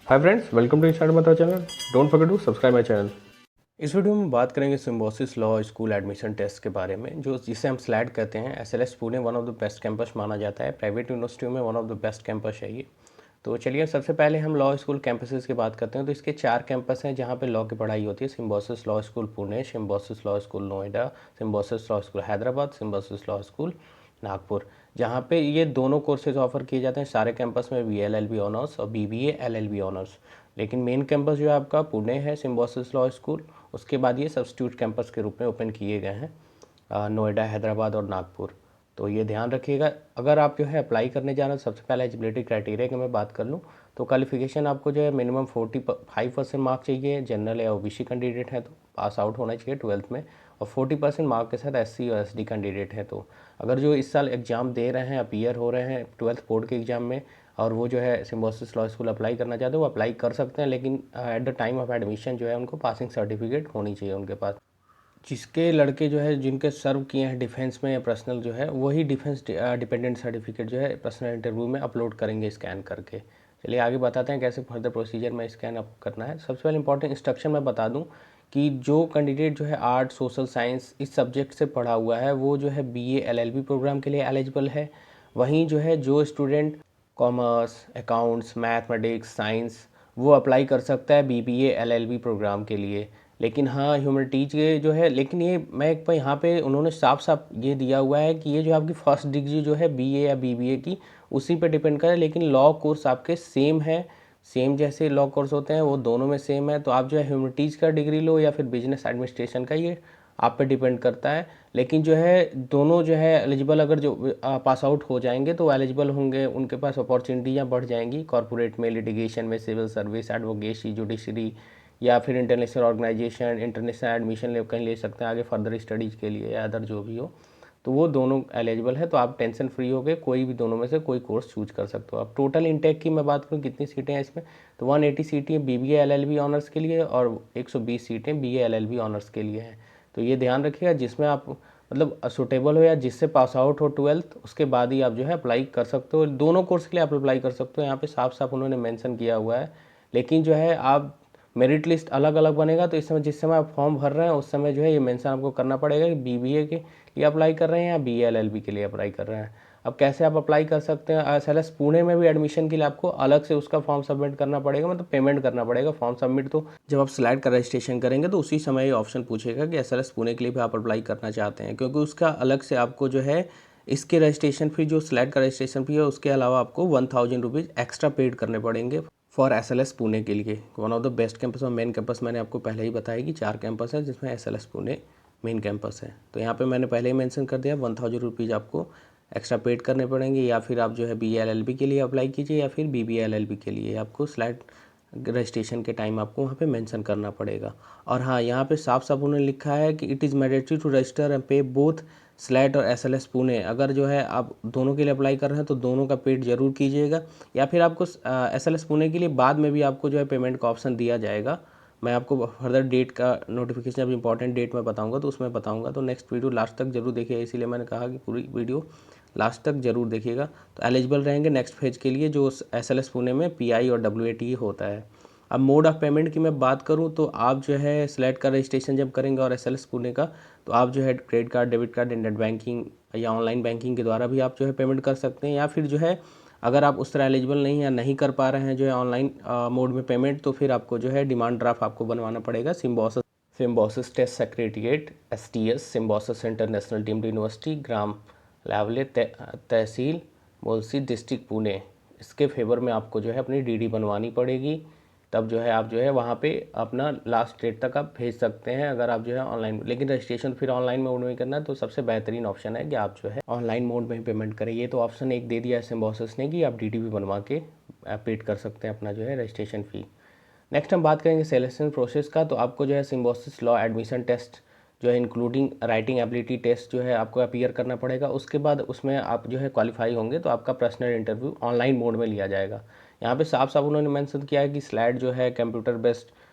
Hi friends, welcome to start माता channel. Don't forget to subscribe my channel. इस video में बात करेंगे Symbiosis law school admission test के बारे में, जो जिसे हम स्लैड कहते हैं। SLS Pune one of the best campus माना जाता है। प्राइवेट यूनिवर्सिटियों में one of the best campus है ये। तो चलिए सबसे पहले हम लॉ स्कूल कैंपसेस की बात करते हैं। तो इसके 4 कैंपस हैं जहाँ पे लॉ की पढ़ाई होती है। Symbiosis law school Pune, Symbiosis law school Noida, Symbiosis law school Hyderabad, Symbiosis law school Nagpur. जहाँ पे ये दोनों कोर्सेज ऑफर किए जाते हैं सारे कैंपस में, BLLB ऑनर्स और BBA LLB ऑनर्स। लेकिन मेन कैंपस जो है आपका पुणे है, सिम्बोसिस लॉ स्कूल। उसके बाद ये सब्स्टिट्यूट कैंपस के रूप में ओपन किए गए हैं नोएडा, हैदराबाद और नागपुर। तो ये ध्यान रखिएगा। अगर आप जो है अप्लाई करने जा रहे हैं, सबसे पहले एलिजिबिलिटी क्राइटेरिया की मैं बात कर लूँ तो क्वालिफिकेशन आपको जो है मिनिमम 45% मार्क चाहिए। जनरल या OBC कैंडिडेट है तो पास आउट होना चाहिए 12th में, और 40% मार्क के साथ SC और SD कैंडिडेट है। तो अगर जो इस साल एग्ज़ाम दे रहे हैं, अपीयर हो रहे हैं 12th बोर्ड के एग्ज़ाम में, और वो जो है सिम्बोसिस लॉ स्कूल अप्लाई करना चाहते हैं, वो अप्लाई कर सकते हैं। लेकिन at the time of admission जो है उनको पासिंग सर्टिफिकेट होनी चाहिए उनके पास। जिसके लड़के जो है जिनके सर्व किए हैं डिफेंस में या पर्सनल जो है, वही डिफेंस डिपेंडेंट सर्टिफिकेट जो है पर्सनल इंटरव्यू में अपलोड करेंगे स्कैन करके। चलिए आगे बताते हैं कैसे फर्दर प्रोसीजर में स्कैन अप करना है। सबसे पहले इंपॉर्टेंट इंस्ट्रक्शन मैं बता दूं कि जो कैंडिडेट जो है आर्ट, सोशल साइंस इस सब्जेक्ट से पढ़ा हुआ है, वो जो है BA LLB प्रोग्राम के लिए एलिजिबल है। वहीं जो है जो student commerce, accounts, mathematics, science, वो अप्लाई कर सकता है BBA LLB प्रोग्राम के लिए। लेकिन हाँ, ह्यूमैनिटीज के जो है, लेकिन ये मैं एक यहाँ पे उन्होंने साफ साफ ये दिया हुआ है कि ये जो आपकी फर्स्ट डिग्री जो है BA या BBA की, उसी पे डिपेंड करे। लेकिन लॉ कोर्स आपके सेम है, सेम जैसे लॉ कोर्स होते हैं वो दोनों में सेम है। तो आप जो है ह्यूमैनिटीज का डिग्री लो या फिर बिजनेस एडमिनिस्ट्रेशन का, ये आप पे डिपेंड करता है। लेकिन जो है दोनों जो है एलिजिबल, अगर जो पास आउट हो जाएंगे तो एलिजिबल होंगे, उनके पास अपॉर्चुनिटियाँ बढ़ जाएंगी कॉर्पोरेट में, लिटिगेशन में, सिविल सर्विस, एडवोकेसी, जुडिशरी, या फिर इंटरनेशनल ऑर्गेनाइजेशन, इंटरनेशनल एडमिशन ले कहीं ले सकते हैं आगे फर्दर स्टडीज़ के लिए या अदर जो भी हो। तो वो दोनों एलिजिबल है। तो आप टेंशन फ्री हो गए, कोई भी दोनों में से कोई कोर्स चूज कर सकते हो। अब टोटल इंटेक की मैं बात करूँ कितनी सीटें हैं इसमें, तो 180 सीटें BBA LLB ऑनर्स के लिए और 120 सीटें BA LLB ऑनर्स के लिए हैं। तो ये ध्यान रखिएगा, जिसमें आप मतलब सुटेबल हो या जिससे पास आउट हो 12th, उसके बाद ही आप जो है अप्लाई कर सकते हो। दोनों कोर्स के लिए आप अप्लाई कर सकते हो, यहाँ पे साफ साफ उन्होंने मेंशन किया हुआ है। लेकिन जो है आप मेरिट लिस्ट अलग अलग बनेगा, तो इस समय जिस समय आप फॉर्म भर रहे हैं उस समय जो है ये मेंशन आपको करना पड़ेगा कि BBA के लिए अप्लाई कर रहे हैं या BA LLB के लिए अप्लाई कर रहे हैं। अब कैसे आप अप्लाई कर सकते हैं, SLS पुणे में भी एडमिशन के लिए आपको अलग से उसका फॉर्म सबमिट करना पड़ेगा, मतलब पेमेंट करना पड़ेगा। फॉर्म सबमिट तो जब आप स्लाइड का रजिस्ट्रेशन करेंगे तो उसी समय ये ऑप्शन पूछेगा कि SLS पुणे के लिए भी आप अप्लाई करना चाहते हैं, क्योंकि उसका अलग से आपको जो है इसके रजिस्ट्रेशन फी, जो स्लाइड का रजिस्ट्रेशन फी है, उसके अलावा आपको 1000 रुपीज़ एक्स्ट्रा पेड करने पड़ेंगे फॉर SLS पुणे के लिए। One of the best campus और मेन कैंपस मैंने आपको पहले ही बताया कि 4 कैंपस है जिसमें SLS पुणे मेन कैंपस है। तो यहाँ पे मैंने पहले ही मेंशन कर दिया 1000 रुपीज़ आपको एक्स्ट्रा पेड करने पड़ेंगे, या फिर आप जो है BA LLB के लिए अप्लाई कीजिए या फिर BBA LLB के लिए आपको स्लाइड रजिस्ट्रेशन के टाइम आपको वहाँ पे मेंशन करना पड़ेगा। और हाँ, यहाँ पे साफ साफ उन्होंने लिखा है कि it is mandatory to register and pay both SLAT और SLS पुणे। अगर जो है आप दोनों के लिए अप्लाई कर रहे हैं तो दोनों का पेड जरूर कीजिएगा, या फिर आपको SLS पुणे के लिए बाद में भी आपको जो है पेमेंट का ऑप्शन दिया जाएगा। मैं आपको फर्दर डेट का नोटिफिकेशन, जब इंपॉर्टेंट डेट में बताऊंगा तो उसमें बताऊंगा। तो नेक्स्ट वीडियो लास्ट तक जरूर देखिए, इसीलिए मैंने कहा कि पूरी वीडियो लास्ट तक जरूर देखिएगा। तो एलिजिबल रहेंगे नेक्स्ट फेज के लिए, जो SLS पुणे में PI और WAT होता है। अब मोड ऑफ पेमेंट की मैं बात करूं तो आप जो है स्लेट का रजिस्ट्रेशन जब करेंगे और SLS पुणे का, तो आप जो है credit card, debit card, net banking या ऑनलाइन बैंकिंग के द्वारा भी आप जो है पेमेंट कर सकते हैं। या फिर जो है अगर आप उस तरह एलिजिबल नहीं या नहीं कर पा रहे हैं जो है ऑनलाइन मोड में पेमेंट, तो फिर आपको जो है डिमांड ड्राफ्ट आपको बनवाना पड़ेगा। Symbiosis test secretariat STS, Symbiosis international deemed university, ग्राम लावले, तहसील मुलसी, डिस्ट्रिक्ट पुणे, इसके फेवर में आपको जो है अपनी DD बनवानी पड़ेगी। तब जो है आप जो है वहाँ पे अपना लास्ट डेट तक आप भेज सकते हैं, अगर आप जो है ऑनलाइन। लेकिन रजिस्ट्रेशन फिर ऑनलाइन मोड में करना है, तो सबसे बेहतरीन ऑप्शन है कि आप जो है ऑनलाइन मोड में पेमेंट करें। ये तो ऑप्शन एक दे दिया है सिम्बोसिस ने कि आप DD भी बनवा के पेड कर सकते हैं अपना जो है रजिस्ट्रेशन फ़ी। नेक्स्ट हम बात करेंगे सिलेक्शन प्रोसेस का। तो आपको जो है सिम्बोसिस लॉ एडमिशन टेस्ट जो है इंक्लूडिंग राइटिंग एबिलिटी टेस्ट जो है आपको अपीयर करना पड़ेगा। उसके बाद उसमें आप जो है क्वालिफाई होंगे तो आपका पर्सनल इंटरव्यू ऑनलाइन मोड में लिया जाएगा। यहाँ पे साफ साफ उन्होंने मेंशन किया है कि स्लाइड जो है कंप्यूटर बेस्ड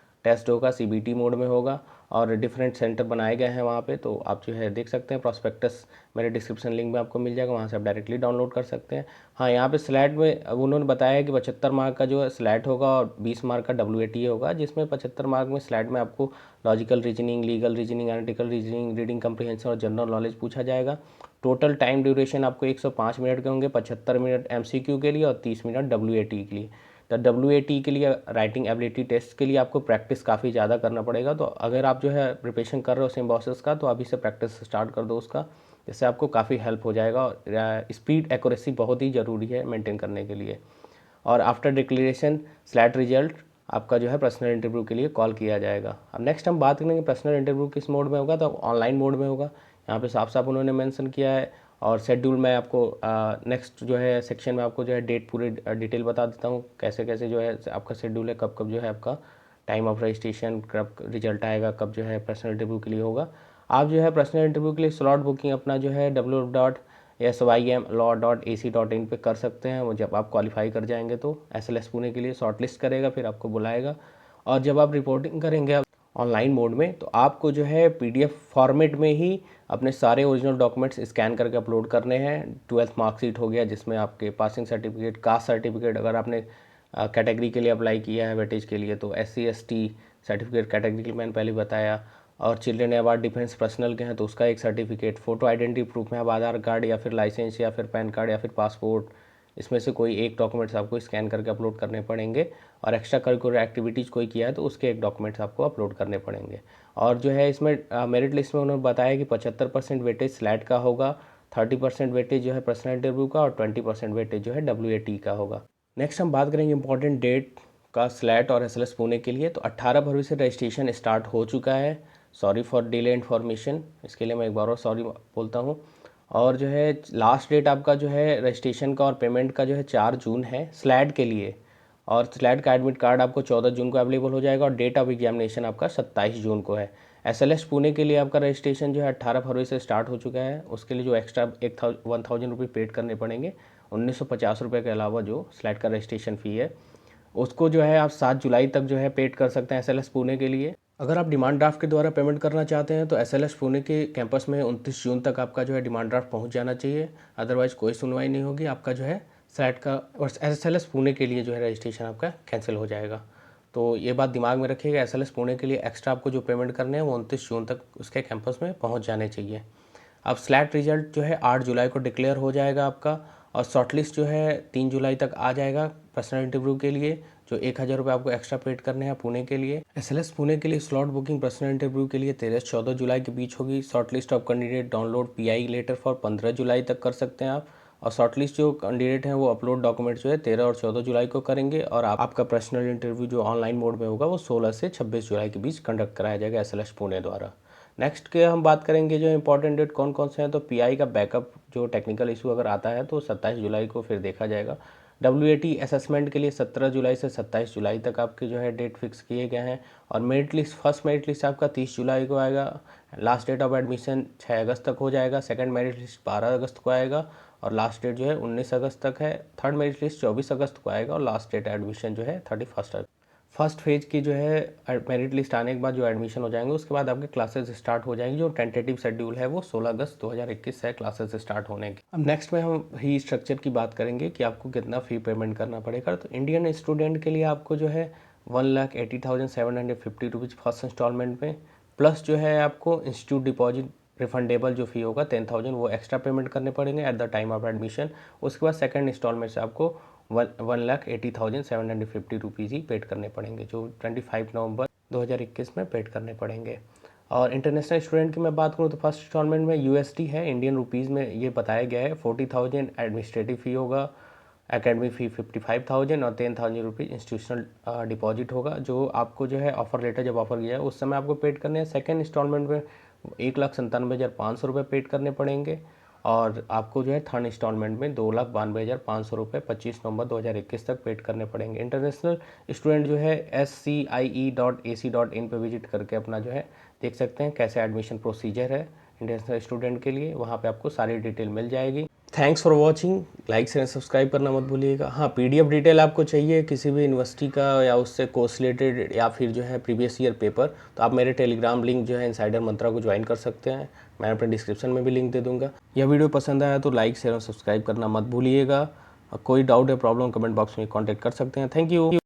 टेस्ट होगा, CBT मोड में होगा, और डिफरेंट सेंटर बनाए गए हैं वहाँ पे, तो आप जो है देख सकते हैं। प्रॉस्पेक्टस मेरे डिस्क्रिप्शन लिंक में आपको मिल जाएगा, वहाँ से आप डायरेक्टली डाउनलोड कर सकते हैं। हाँ, यहाँ पे स्लैट में अब उन्होंने बताया है कि 75 मार्क का जो है स्लैट होगा और 20 मार्क का WAT होगा, जिसमें 75 मार्क में स्लैट में आपको logical reasoning, legal reasoning, analytical reasoning, reading comprehension और जनरल नॉलेज पूछा जाएगा। टोटल टाइम ड्यूरेशन आपको 105 मिनट के होंगे, 75 मिनट MCQ के लिए और 30 मिनट WAT के लिए। तो WAT के लिए राइटिंग एबिलिटी टेस्ट के लिए आपको प्रैक्टिस काफ़ी ज़्यादा करना पड़ेगा। तो अगर आप जो है प्रिपरेशन कर रहे हो सिम्बॉसिस का, तो अभी से प्रैक्टिस स्टार्ट कर दो उसका, जिससे आपको काफ़ी हेल्प हो जाएगा। और स्पीड एक्यूरेसी बहुत ही ज़रूरी है मेंटेन करने के लिए। और आफ्टर डिक्लेरेशन स्लैट रिजल्ट आपका जो है पर्सनल इंटरव्यू के लिए कॉल किया जाएगा। अब नेक्स्ट हम बात करेंगे पर्सनल इंटरव्यू किस मोड में होगा, तो ऑनलाइन मोड में होगा। यहाँ पे साफ साफ उन्होंने मेंशन किया है। और शेड्यूल मैं आपको नेक्स्ट जो है सेक्शन में आपको जो है डेट पूरे डिटेल बता देता हूँ, कैसे कैसे जो है आपका शेड्यूल है, कब कब जो है आपका टाइम ऑफ रजिस्ट्रेशन, कब रिजल्ट आएगा, कब जो है पर्सनल इंटरव्यू के लिए होगा। आप जो है पर्सनल इंटरव्यू के लिए स्लॉट बुकिंग अपना जो है www.symlaw.ac.in पे कर सकते हैं। वो जब आप क्वालिफाई कर जाएंगे तो SLS पुणे के लिए शॉर्ट लिस्ट करेगा, फिर आपको बुलाएगा। और जब आप रिपोर्टिंग करेंगे ऑनलाइन मोड में, तो आपको जो है PDF फॉर्मेट में ही अपने सारे ओरिजिनल डॉक्यूमेंट्स स्कैन करके अपलोड करने हैं। 12th मार्कशीट हो गया, जिसमें आपके पासिंग सर्टिफिकेट, कास्ट सर्टिफिकेट, अगर आपने कैटेगरी के लिए अप्लाई किया है वेटेज के लिए तो SC ST सर्टिफिकेट कैटेगरी के लिए मैंने पहले बताया। और चिल्ड्रेन अवार्ड डिफेंस पर्सनल के हैं तो उसका एक सर्टिफिकेट, फ़ोटो आइडेंटिटी प्रूफ में आप आधार कार्ड या फिर लाइसेंस या फिर पैन कार्ड या फिर पासपोर्ट, इसमें से कोई एक डॉक्यूमेंट्स आपको स्कैन करके अपलोड करने पड़ेंगे। और एक्स्ट्रा करिकुलर एक्टिविटीज़ कोई किया है तो उसके एक डॉक्यूमेंट्स आपको अपलोड करने पड़ेंगे। और जो है इसमें मेरिट लिस्ट में उन्होंने बताया कि 75% वेटेज स्लैट का होगा, 30% वेटेज जो है पर्सनल इंटरव्यू का और 20% वेटेज जो है WAT का होगा। नेक्स्ट हम बात करेंगे इंपॉर्टेंट डेट का स्लैट और SLS पुणे के लिए। तो 18 फरवरी से रजिस्ट्रेशन स्टार्ट हो चुका है। सॉरी फॉर डिले इन्फॉर्मेशन, इसके लिए मैं एक बार और सॉरी बोलता हूँ। और जो है लास्ट डेट आपका जो है रजिस्ट्रेशन का और पेमेंट का जो है 4 जून है स्लैट के लिए। और स्लैट का एडमिट कार्ड आपको 14 जून को अवेलेबल हो जाएगा और डेट ऑफ एग्जामिनेशन आपका 27 जून को है। SLS पुणे के लिए आपका रजिस्ट्रेशन जो है 18 फरवरी से स्टार्ट हो चुका है। उसके लिए जो एक्स्ट्रा 1000 रुपये पेड करने पड़ेंगे, 1950 रुपये के अलावा जो स्लैट का रजिस्ट्रेशन फ़ी है उसको जो है आप 7 जुलाई तक जो है पेड कर सकते हैं SLS पुणे के लिए। अगर आप डिमांड ड्राफ्ट के द्वारा पेमेंट करना चाहते हैं तो SLS पुणे के कैंपस में 29 जून तक आपका जो है डिमांड ड्राफ्ट पहुंच जाना चाहिए, अदरवाइज़ कोई सुनवाई नहीं होगी। आपका जो है स्लैट का और SLS पुणे के लिए जो है रजिस्ट्रेशन आपका कैंसिल हो जाएगा। तो ये बात दिमाग में रखिएगा, SLS पुणे के लिए एक्स्ट्रा आपको जो पेमेंट करने हैं वो 29 जून तक उसके कैंपस में पहुँच जाने चाहिए। अब स्लैट रिजल्ट जो है 8 जुलाई को डिक्लेयर हो जाएगा आपका, और शॉर्टलिस्ट जो है 3 जुलाई तक आ जाएगा पर्सनल इंटरव्यू के लिए, जो 1000 रुपये आपको एक्स्ट्रा पेड करने हैं पुणे के लिए। SLS पुणे के लिए स्लॉट बुकिंग पर्सनल इंटरव्यू के लिए 13 से 14 जुलाई के बीच होगी। Shortlist of candidate download PI letter for 15 जुलाई तक कर सकते हैं आप। और शॉर्टलिस्ट जो कैंडिडेट हैं वो अपलोड डॉक्यूमेंट जो है 13 और 14 जुलाई को करेंगे। और आपका पर्सनल इंटरव्यू जो ऑनलाइन मोड में होगा वो 16 से 26 जुलाई के बीच कंडक्ट कराया जाएगा SLS पुणे द्वारा। नेक्स्ट के हम बात करेंगे जो इंपॉर्टेंट डेट कौन कौन से हैं। तो PI का बैकअप जो टेक्निकल इशू अगर आता है तो 27 जुलाई को फिर देखा जाएगा। WAT असेसमेंट के लिए 17 जुलाई से 27 जुलाई तक आपके जो है डेट फिक्स किए गए हैं। और merit list, first merit list आपका 30 जुलाई को आएगा। लास्ट डेट ऑफ एडमिशन 6 अगस्त तक हो जाएगा। सेकंड मेरिट लिस्ट 12 अगस्त को आएगा और लास्ट डेट जो है 19 अगस्त तक है। थर्ड मेरिट लिस्ट 24 अगस्त को आएगा और लास्ट डेट एडमिशन जो है 31 अगस्त। फर्स्ट फेज की जो है मेरिट लिस्ट आने के बाद जो एडमिशन हो जाएंगे उसके बाद आपके क्लासेस स्टार्ट हो जाएंगी। जो टेंटेटिव शेड्यूल है वो 16 अगस्त 2021 से क्लासेस स्टार्ट होने के। अब नेक्स्ट में हम ही स्ट्रक्चर की बात करेंगे कि आपको कितना फ़ी पेमेंट करना पड़ेगा। तो इंडियन स्टूडेंट के लिए आपको जो है 1,80,750 रुपीज़ फर्स्ट इंस्टॉलमेंट में, प्लस जो है आपको इंस्टीट्यूट डिपॉजिट रिफंडेबल जो फ़ी होगा 10,000 वो एक्स्ट्रा पेमेंट करने पड़ेंगे at the time of admission. उसके बाद सेकंड इंस्टॉलमेंट से आपको 1,80,750 रुपीज़ ही पेड करने पड़ेंगे, जो 25 नवंबर 2021 में पेड करने पड़ेंगे। और इंटरनेशनल स्टूडेंट की मैं बात करूँ तो फर्स्ट इंस्टॉलमेंट में USD है, इंडियन रुपीज़ में ये बताया गया है। 40,000 एडमिनिस्ट्रेटिव फ़ी होगा, एकेडमी फ़ी 55,000 और 10,000 रुपीज़ इंस्टीट्यूशनल डिपॉजिट होगा, जो आपको जो है ऑफर लेटर जब ऑफर किया है उस समय आपको पेड करने हैं। सेकेंड इंस्टॉलमेंट में 1,97,500 रुपये पेड करने पड़ेंगे। और आपको जो है थर्ड इंस्टॉलमेंट में 2,92,500 रुपये 25 नवंबर 2021 तक पेड करने पड़ेंगे। इंटरनेशनल स्टूडेंट जो है SCIE.ac.in पे विजिट करके अपना जो है देख सकते हैं कैसे एडमिशन प्रोसीजर है इंटरनेशनल स्टूडेंट के लिए, वहाँ पे आपको सारी डिटेल मिल जाएगी। Thanks for watching. Like share subscribe करना मत भूलिएगा। हाँ, पीडीएफ डिटेल आपको चाहिए किसी भी यूनिवर्सिटी का या उससे कोर्स रिलेटेड या फिर जो है प्रीवियस ईयर पेपर, तो आप मेरे टेलीग्राम लिंक जो है इनसाइडर मंत्रा को ज्वाइन कर सकते हैं। मैं अपने डिस्क्रिप्शन में भी लिंक दे दूंगा। यह वीडियो पसंद आया तो लाइक शेयर और सब्सक्राइब करना मत भूलिएगा। कोई डाउट या प्रॉब्लम कमेंट बॉक्स में कॉन्टैक्ट कर सकते हैं। Thank you.